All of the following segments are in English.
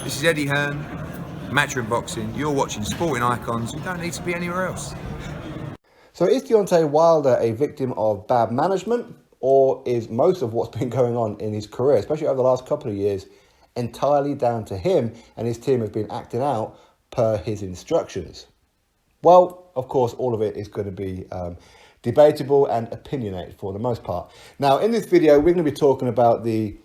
This is Eddie Hearn, Matchroom Boxing. You're watching Sporting Icons. You don't need to be anywhere else. So is Deontay Wilder a victim of bad management, or is most of what's been going on in his career, especially over the last couple of years, entirely down to him and his team have been acting out per his instructions? Well, of course, all of it is going to be debatable and opinionated for the most part. Now, in this video, we're going to be talking about the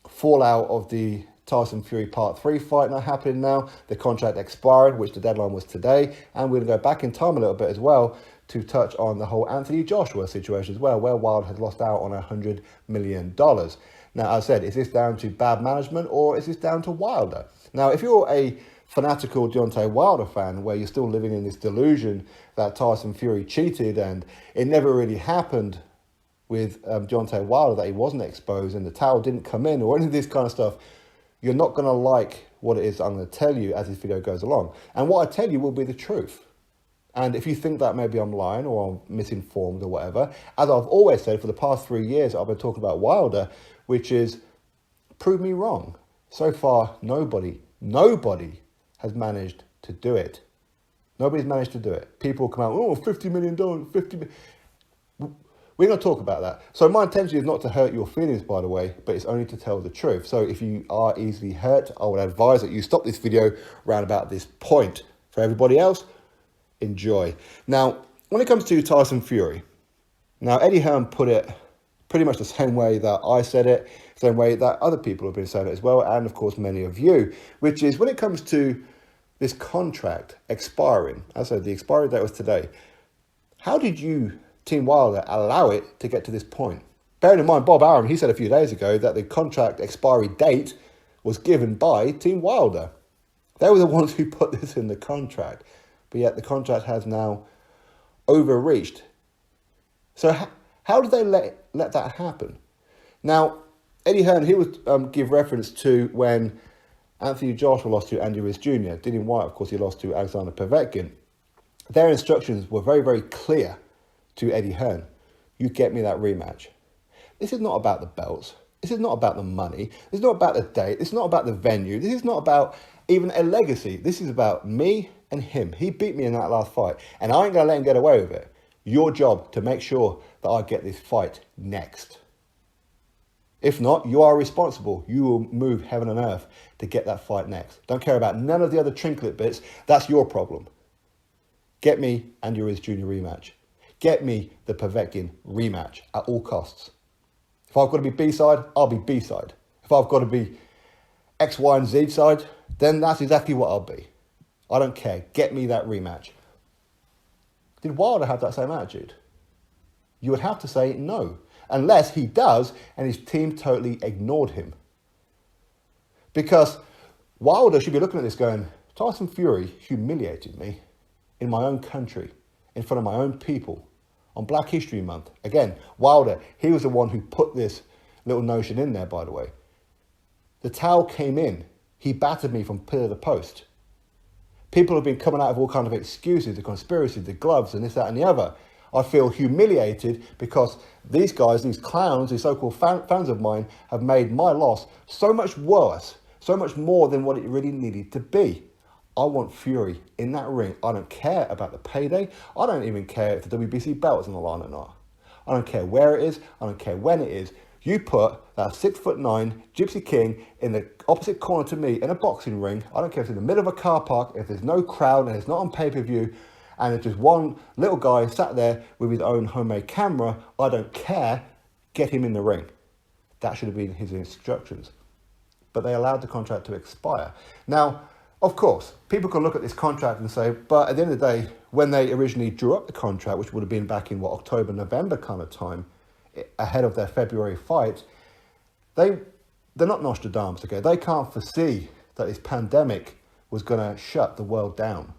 fallout of the Tyson Fury Part 3 fight now happening now, the contract expired, which the deadline was today, and we're going to go back in time a little bit as well to touch on the whole Anthony Joshua situation as well, where Wilder has lost out on $100 million. Now, as I said, is this down to bad management or is this down to Wilder? Now, if you're a fanatical Deontay Wilder fan, where you're still living in this delusion that Tyson Fury cheated and it never really happened with Deontay Wilder, that he wasn't exposed and the towel didn't come in or any of this kind of stuff, you're not going to like what it is I'm going to tell you as this video goes along. And what I tell you will be the truth. And if you think that maybe I'm lying or I'm misinformed or whatever, as I've always said for the past 3 years, I've been talking about Wilder, which is prove me wrong. So far, nobody has managed to do it. Nobody's managed to do it. People come out, oh, $50 million, $50 million. We're going to talk about that. So my intention is not to hurt your feelings, by the way, but it's only to tell the truth. So if you are easily hurt, I would advise that you stop this video around about this point. For everybody else, enjoy. Now, when it comes to Tyson Fury, now Eddie Hearn put it pretty much the same way that I said it, same way that other people have been saying it as well, and of course many of you, which is when it comes to this contract expiring, as I said, the expiry date was today. How did you, Team Wilder, allow it to get to this point? Bearing in mind, Bob Arum, he said a few days ago that the contract expiry date was given by Team Wilder. They were the ones who put this in the contract, but yet the contract has now overreached. So how did they let that happen? Now, Eddie Hearn, he would give reference to when Anthony Joshua lost to Andy Ruiz Jr. Dillian Whyte, of course, he lost to Alexander Povetkin. Their instructions were very, very clear to Eddie Hearn. You get me that rematch. This is not about the belts. This is not about the money. This is not about the date. This is not about the venue. This is not about even a legacy. This is about me and him. He beat me in that last fight, and I ain't going to let him get away with it. Your job to make sure that I get this fight next. If not, you are responsible. You will move heaven and earth to get that fight next. Don't care about none of the other trinket bits. That's your problem. Get me Andy Ruiz Jr. rematch. Get me the Povetkin rematch at all costs. If I've got to be B-side, I'll be B-side. If I've got to be X, Y, and Z side, then that's exactly what I'll be. I don't care. Get me that rematch. Did Wilder have that same attitude? You would have to say no. Unless he does, and his team totally ignored him. Because Wilder should be looking at this going, Tyson Fury humiliated me in my own country, in front of my own people, on Black History Month. Again, Wilder, he was the one who put this little notion in there, by the way. The towel came in. He battered me from pillar to post. People have been coming out of all kinds of excuses, the conspiracy, the gloves, and this, that, and the other. I feel humiliated because these guys, these clowns, these so-called fans of mine, have made my loss so much worse, so much more than what it really needed to be. I want Fury in that ring. I don't care about the payday. I don't even care if the WBC belt is on the line or not. I don't care where it is. I don't care when it is. You put that 6'9" Gypsy King in the opposite corner to me in a boxing ring. I don't care if it's in the middle of a car park, if there's no crowd and it's not on pay-per-view, and it's just one little guy sat there with his own homemade camera. I don't care. Get him in the ring. That should have been his instructions. But they allowed the contract to expire. Now, of course, people can look at this contract and say, but at the end of the day, when they originally drew up the contract, which would have been back in, October, November kind of time, ahead of their February fight, they're not Nostradamus, okay? They can't foresee that this pandemic was going to shut the world down.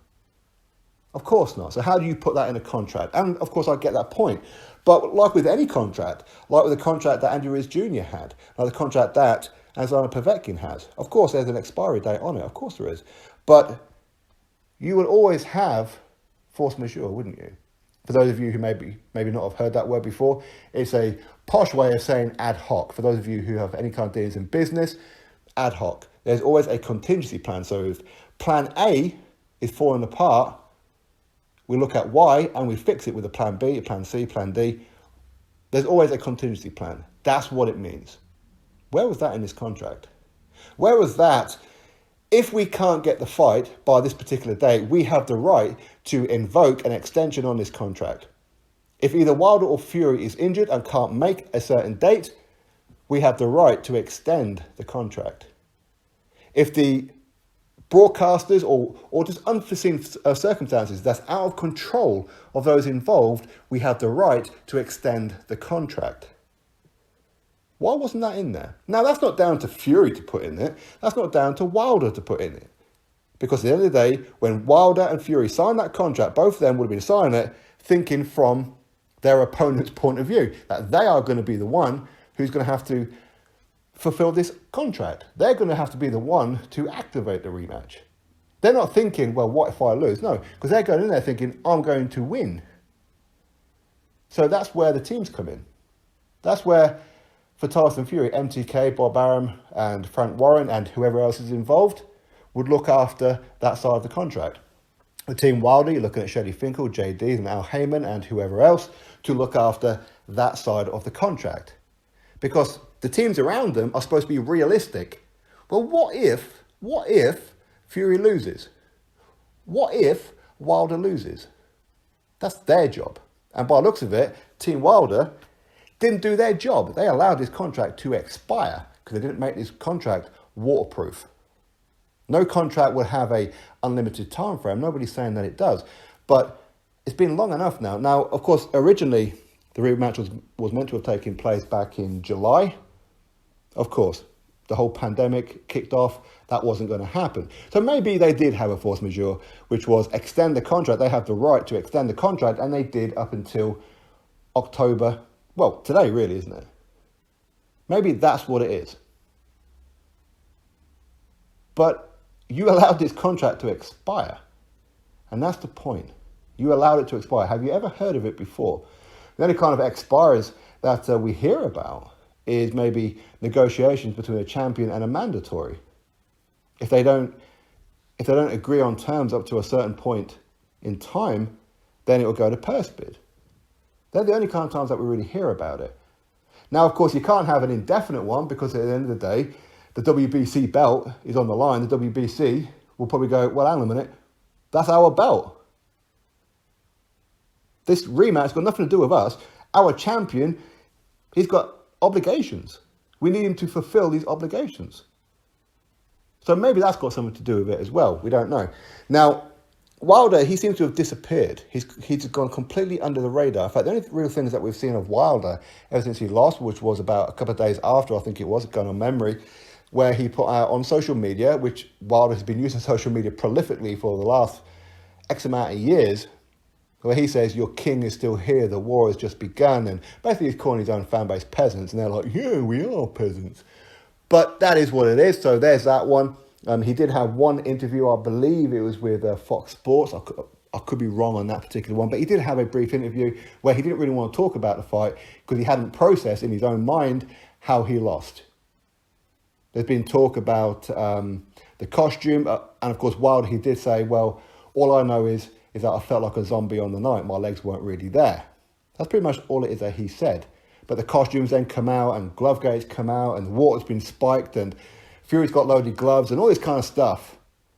Of course not. So how do you put that in a contract? And of course, I get that point. But like with any contract, like with the contract that Andy Ruiz Jr. had, like the contract that Alexander Povetkin has, of course, there's an expiry date on it. Of course there is. But you will always have force majeure, wouldn't you? For those of you who maybe not have heard that word before, it's a posh way of saying ad hoc. For those of you who have any kind of dealings in business, ad hoc. there's always a contingency plan. So if plan A is falling apart, we look at Y and we fix it with a plan B, a plan C, plan D. There's always a contingency plan. That's what it means. Where was that in this contract? Where was that? If we can't get the fight by this particular date, we have the right to invoke an extension on this contract. If either Wilder or Fury is injured and can't make a certain date, we have the right to extend the contract. If the broadcasters or just unforeseen circumstances that's out of control of those involved, we have the right to extend the contract. Why wasn't that in there? Now, that's not down to Fury to put in it. That's not down to Wilder to put in it. Because at the end of the day, when Wilder and Fury signed that contract, both of them would have been signing it thinking from their opponent's point of view, that they are going to be the one who's going to have to fulfill this contract. They're going to have to be the one to activate the rematch. They're not thinking, well, what if I lose? No, because they're going in there thinking, I'm going to win. So that's where the teams come in. That's where, for Tyson Fury, MTK, Bob Arum, and Frank Warren, and whoever else is involved, would look after that side of the contract. The team Wilder, you're looking at Shelley Finkel, JD, and Al Heyman, and whoever else, to look after that side of the contract. Because the teams around them are supposed to be realistic. Well, what if Fury loses? What if Wilder loses? That's their job. And by the looks of it, Team Wilder didn't do their job. They allowed this contract to expire because they didn't make this contract waterproof. No contract would have a unlimited time frame. Nobody's saying that it does. But it's been long enough now. Now, of course, originally the rematch was meant to have taken place back in July. Of course, the whole pandemic kicked off. That wasn't going to happen. So maybe they did have a force majeure, which was extend the contract. They have the right to extend the contract, and they did up until October. Well, today really, isn't it? Maybe that's what it is. But you allowed this contract to expire. And that's the point. You allowed it to expire. Have you ever heard of it before? The only kind of expires that we hear about is maybe negotiations between a champion and a mandatory. If they don't agree on terms up to a certain point in time, then it will go to purse bid. They're the only kind of times that we really hear about it. Now, of course, you can't have an indefinite one because at the end of the day, the WBC belt is on the line. The WBC will probably go, well, hang on a minute, that's our belt. This rematch got nothing to do with us. Our champion, he's got obligations. We need him to fulfill these obligations. So maybe that's got something to do with it as well. We don't know. Now, Wilder, he seems to have disappeared. He's gone completely under the radar. In fact, the only real things that we've seen of Wilder ever since he lost, which was about a couple of days after, I think it was, going on memory, where he put out on social media, which Wilder has been using social media prolifically for the last X amount of years, where he says, your king is still here, the war has just begun, and basically he's calling his own fan base peasants, and they're like, yeah, we are peasants. But that is what it is, so there's that one. He did have one interview, I believe it was with Fox Sports. I could be wrong on that particular one, but he did have a brief interview where he didn't really want to talk about the fight because he hadn't processed in his own mind how he lost. There's been talk about the costume, and of course Wilder, he did say, well, all I know is that I felt like a zombie on the night. My legs weren't really there. That's pretty much all it is that he said. But the costumes then come out, and glove gates come out, and the water's been spiked, and Fury's got loaded gloves, and all this kind of stuff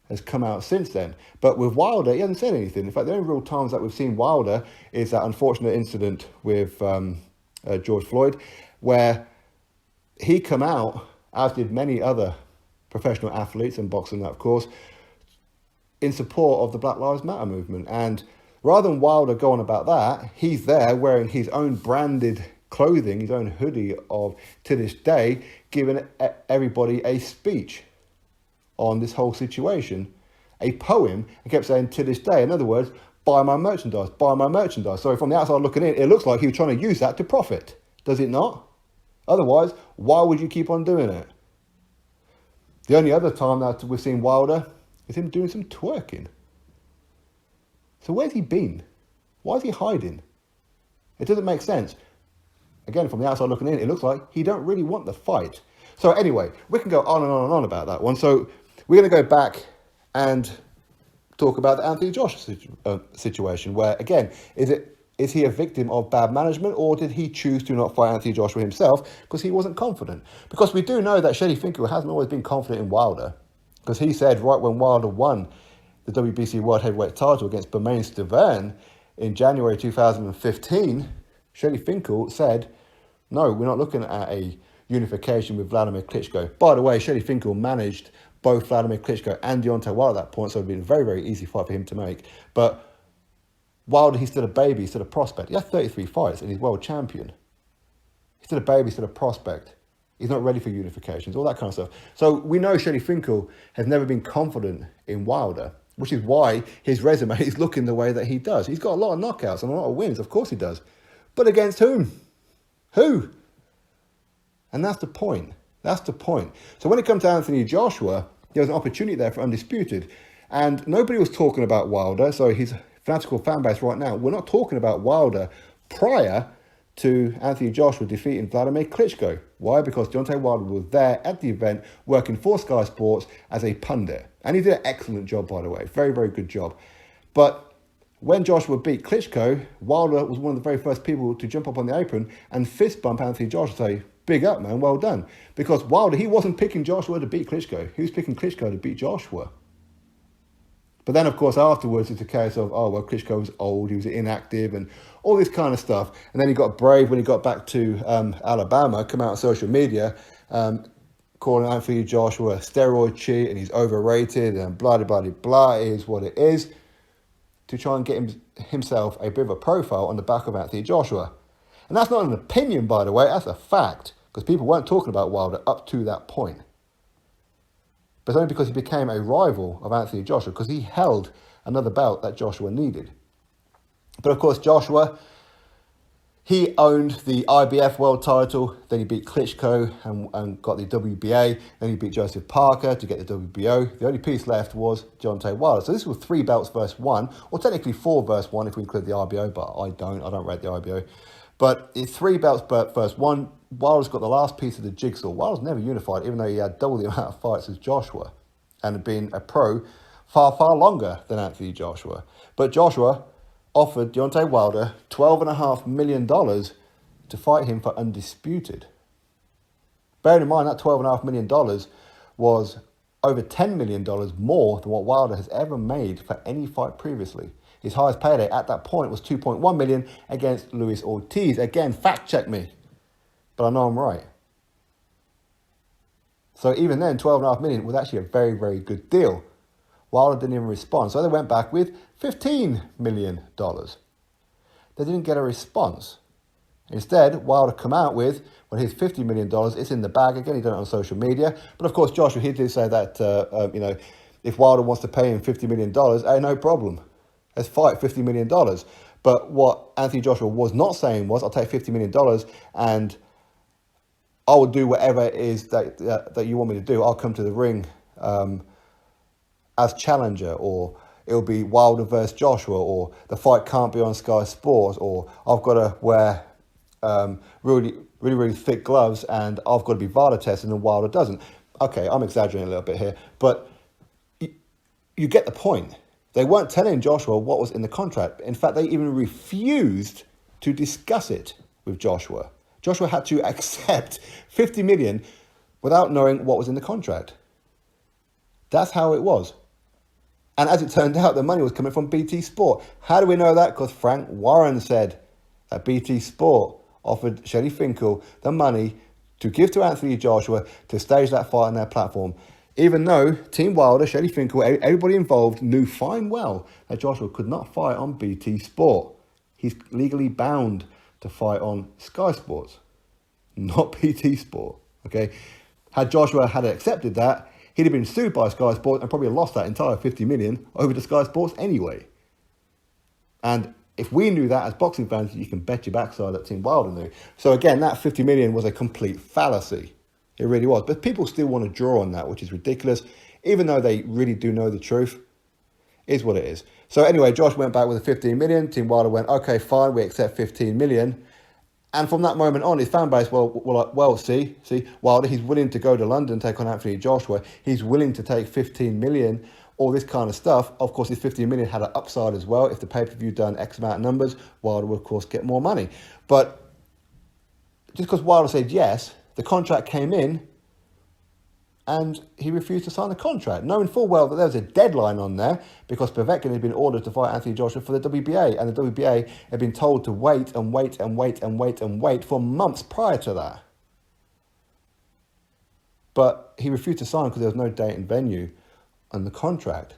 has come out since then. But with Wilder, he hasn't said anything. In fact, the only real times that we've seen Wilder is that unfortunate incident with George Floyd, where he come out, as did many other professional athletes and boxing, of course, in support of the Black Lives Matter movement. And rather than Wilder going about that, he's there wearing his own branded clothing, his own hoodie of To This Day, giving everybody a speech on this whole situation, a poem, and kept saying To This Day. In other words, buy my merchandise, buy my merchandise. So from the outside looking in, it looks like he was trying to use that to profit. Does it not? Otherwise, why would you keep on doing it? The only other time that we've seen Wilder is him doing some twerking. So where's he been? Why is he hiding? It doesn't make sense. Again, from the outside looking in, it looks like he don't really want the fight. So anyway, we can go on and on and on about that one. So we're going to go back and talk about the Anthony Joshua situation, where, again, is he a victim of bad management, or did he choose to not fight Anthony Joshua himself because he wasn't confident? Because we do know that Shelley Finkel hasn't always been confident in Wilder, because he said right when Wilder won the WBC World Heavyweight title against Bermane Stiverne in January 2015, Shelley Finkel said, no, we're not looking at a unification with Vladimir Klitschko. By the way, Shelley Finkel managed both Vladimir Klitschko and Deontay Wilder at that point, so it would have been a very, very easy fight for him to make. But Wilder, he's still a baby, he's still a prospect. He has 33 fights and he's world champion. He's still a baby, he's still a prospect. He's not ready for unifications, all that kind of stuff. So we know Shelley Finkel has never been confident in Wilder, which is why his resume is looking the way that he does. He's got a lot of knockouts and a lot of wins, of course he does. But against whom? Who? And that's the point. That's the point. So when it comes to Anthony Joshua, there was an opportunity there for Undisputed. And nobody was talking about Wilder, so his fanatical fan base right now, we're not talking about Wilder prior to Anthony Joshua defeating Vladimir Klitschko. Why? Because Deontay Wilder was there at the event working for Sky Sports as a pundit. And he did an excellent job, by the way. Very, very good job. But when Joshua beat Klitschko, Wilder was one of the very first people to jump up on the apron and fist bump Anthony Joshua, say, big up, man, well done. Because Wilder, he wasn't picking Joshua to beat Klitschko. He was picking Klitschko to beat Joshua. But then, of course, afterwards, it's a case of, oh, well, Klitschko was old, he was inactive, and all this kind of stuff. And then he got brave when he got back to Alabama, come out on social media, calling Anthony Joshua a steroid cheat, and he's overrated, and blah, blah, blah, blah, it is what it is, to try and get himself a bit of a profile on the back of Anthony Joshua. And that's not an opinion, by the way, that's a fact, because people weren't talking about Wilder up to that point. But it's only because he became a rival of Anthony Joshua, because he held another belt that Joshua needed. But of course, Joshua, he owned the IBF world title, then he beat Klitschko and got the WBA, then he beat Joseph Parker to get the WBO. The only piece left was Deontay Wilder. So this was 3 belts versus 1, or technically 4 versus 1 if we include the IBO, but I don't rate the IBO. But it's 3 belts versus 1. Wilder's got the last piece of the jigsaw. Wilder's never unified, even though he had double the amount of fights as Joshua and had been a pro far, far longer than Anthony Joshua. But Joshua offered Deontay Wilder $12.5 million to fight him for Undisputed. Bearing in mind that $12.5 million was over $10 million more than what Wilder has ever made for any fight previously. His highest payday at that point was $2.1 million against Luis Ortiz. Again, fact check me, but I know I'm right. So even then, $12.5 million was actually a very, very good deal. Wilder didn't even respond. So they went back with $15 million. They didn't get a response. Instead, Wilder come out with, well, here's $50 million. It's in the bag. Again, he done it on social media. But of course, Joshua, he did say that, if Wilder wants to pay him $50 million, hey, no problem. Let's fight $50 million. But what Anthony Joshua was not saying was, I'll take $50 million and I will do whatever it is that you want me to do. I'll come to the ring as challenger, or it'll be Wilder versus Joshua, or the fight can't be on Sky Sports, or I've got to wear really, really, really thick gloves and I've got to be VADA tested and Wilder doesn't. Okay, I'm exaggerating a little bit here, but you get the point. They weren't telling Joshua what was in the contract. In fact, they even refused to discuss it with Joshua. Joshua had to accept $50 million without knowing what was in the contract. That's how it was. And as it turned out, the money was coming from BT Sport. How do we know that? Because Frank Warren said that BT Sport offered Shelley Finkel the money to give to Anthony Joshua to stage that fight on their platform. Even though Team Wilder, Shelley Finkel, everybody involved knew fine well that Joshua could not fight on BT Sport. He's legally bound to fight on Sky Sports, not BT Sport. Okay, had Joshua had accepted that, he'd have been sued by Sky Sports and probably lost that entire $50 million over to Sky Sports anyway. And if we knew that as boxing fans, you can bet your backside that Team Wilder knew. So again, that $50 million was a complete fallacy. It really was. But people still want to draw on that, which is ridiculous. Even though they really do know the truth, it is what it is. So anyway, Josh went back with the $15 million. Team Wilder went, okay, fine, we accept $15 million. And from that moment on, his fan base, see, Wilder, he's willing to go to London, take on Anthony Joshua. He's willing to take 15 million, all this kind of stuff. Of course, his 15 million had an upside as well. If the pay-per-view done X amount of numbers, Wilder would, of course, get more money. But just because Wilder said yes, the contract came in, and he refused to sign the contract, knowing full well that there was a deadline on there because Povetkin had been ordered to fight Anthony Joshua for the WBA, and the WBA had been told to wait and wait and wait and wait and wait for months prior to that. But he refused to sign because there was no date and venue on the contract.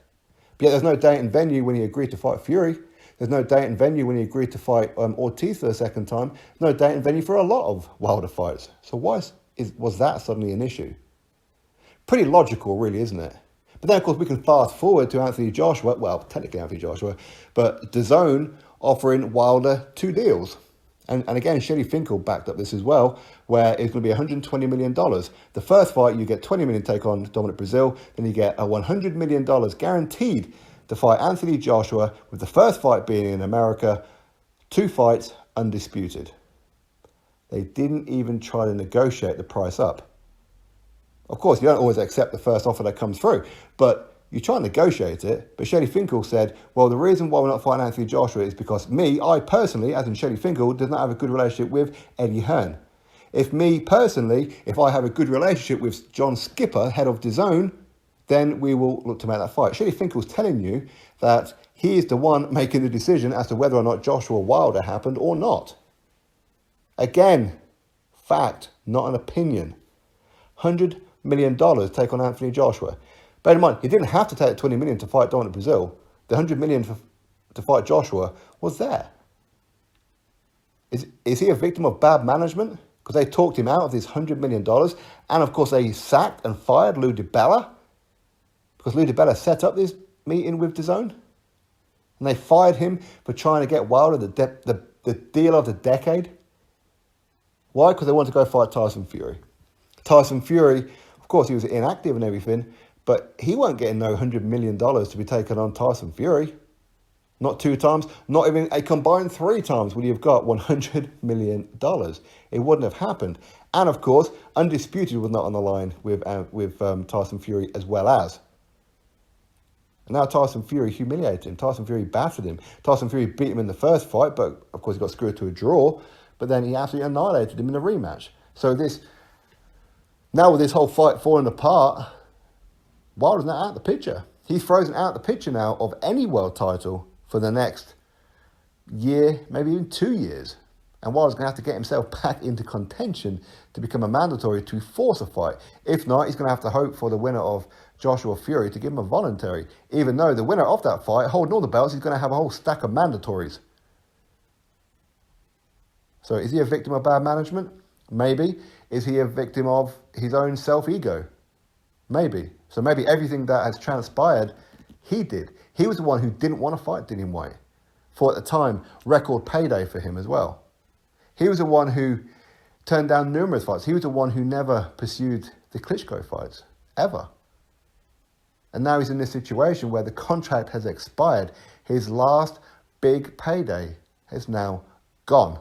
But yet there's no date and venue when he agreed to fight Fury. There's no date and venue when he agreed to fight Ortiz for the second time. There's no date and venue for a lot of Wilder fights. So why was that suddenly an issue? Pretty logical, really, isn't it? But then, of course, we can fast forward to Anthony Joshua. Well, technically Anthony Joshua, but DAZN offering Wilder 2 deals. And again, Shelly Finkel backed up this as well, where it's going to be $120 million. The first fight, you get $20 million take on Dominic Breazeale. Then you get a $100 million guaranteed to fight Anthony Joshua, with the first fight being in America, 2 fights, undisputed. They didn't even try to negotiate the price up. Of course, you don't always accept the first offer that comes through, but you try and negotiate it. But Shelly Finkel said, well, the reason why we're not fighting Anthony Joshua is because I personally, as in Shelly Finkel, does not have a good relationship with Eddie Hearn. If I have a good relationship with John Skipper, head of DAZN, then we will look to make that fight. Shelly Finkel's telling you that he is the one making the decision as to whether or not Joshua Wilder happened or not. Again, fact, not an opinion. $100 million take on Anthony Joshua. Bear in mind, he didn't have to take $20 million to fight Dominic Breazeale. The $100 million to fight Joshua was there. Is he a victim of bad management? Because they talked him out of this $100 million. And of course, they sacked and fired Lou DiBella. Because Lou DiBella set up this meeting with DAZN. And they fired him for trying to get Wilder the deal of the decade. Why? Because they wanted to go fight Tyson Fury. Tyson Fury, of course, he was inactive and everything, but he won't get no $100 million to be taken on Tyson Fury. Not 2 times, not even a combined 3 times would he have got $100 million. It wouldn't have happened. And of course, Undisputed was not on the line with Tyson Fury as well as. And now Tyson Fury humiliated him. Tyson Fury battered him. Tyson Fury beat him in the first fight, but of course he got screwed to a draw. But then he absolutely annihilated him in a rematch. So now with this whole fight falling apart, Wilder's not out of the picture. He's frozen out of the picture now of any world title for the next year, maybe even 2 years. And Wilder's going to have to get himself back into contention to become a mandatory to force a fight. If not, he's going to have to hope for the winner of Joshua Fury to give him a voluntary. Even though the winner of that fight, holding all the belts, he's going to have a whole stack of mandatories. So is he a victim of bad management? Maybe. Is he a victim of his own self-ego? Maybe. So maybe everything that has transpired, he did. He was the one who didn't want to fight Dillian Whyte. For at the time, record payday for him as well. He was the one who turned down numerous fights. He was the one who never pursued the Klitschko fights, ever. And now he's in this situation where the contract has expired. His last big payday has now gone.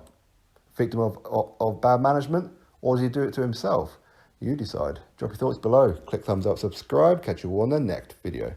Victim of bad management, or does he do it to himself? You decide. Drop your thoughts below. Click thumbs up, subscribe. Catch you all on the next video.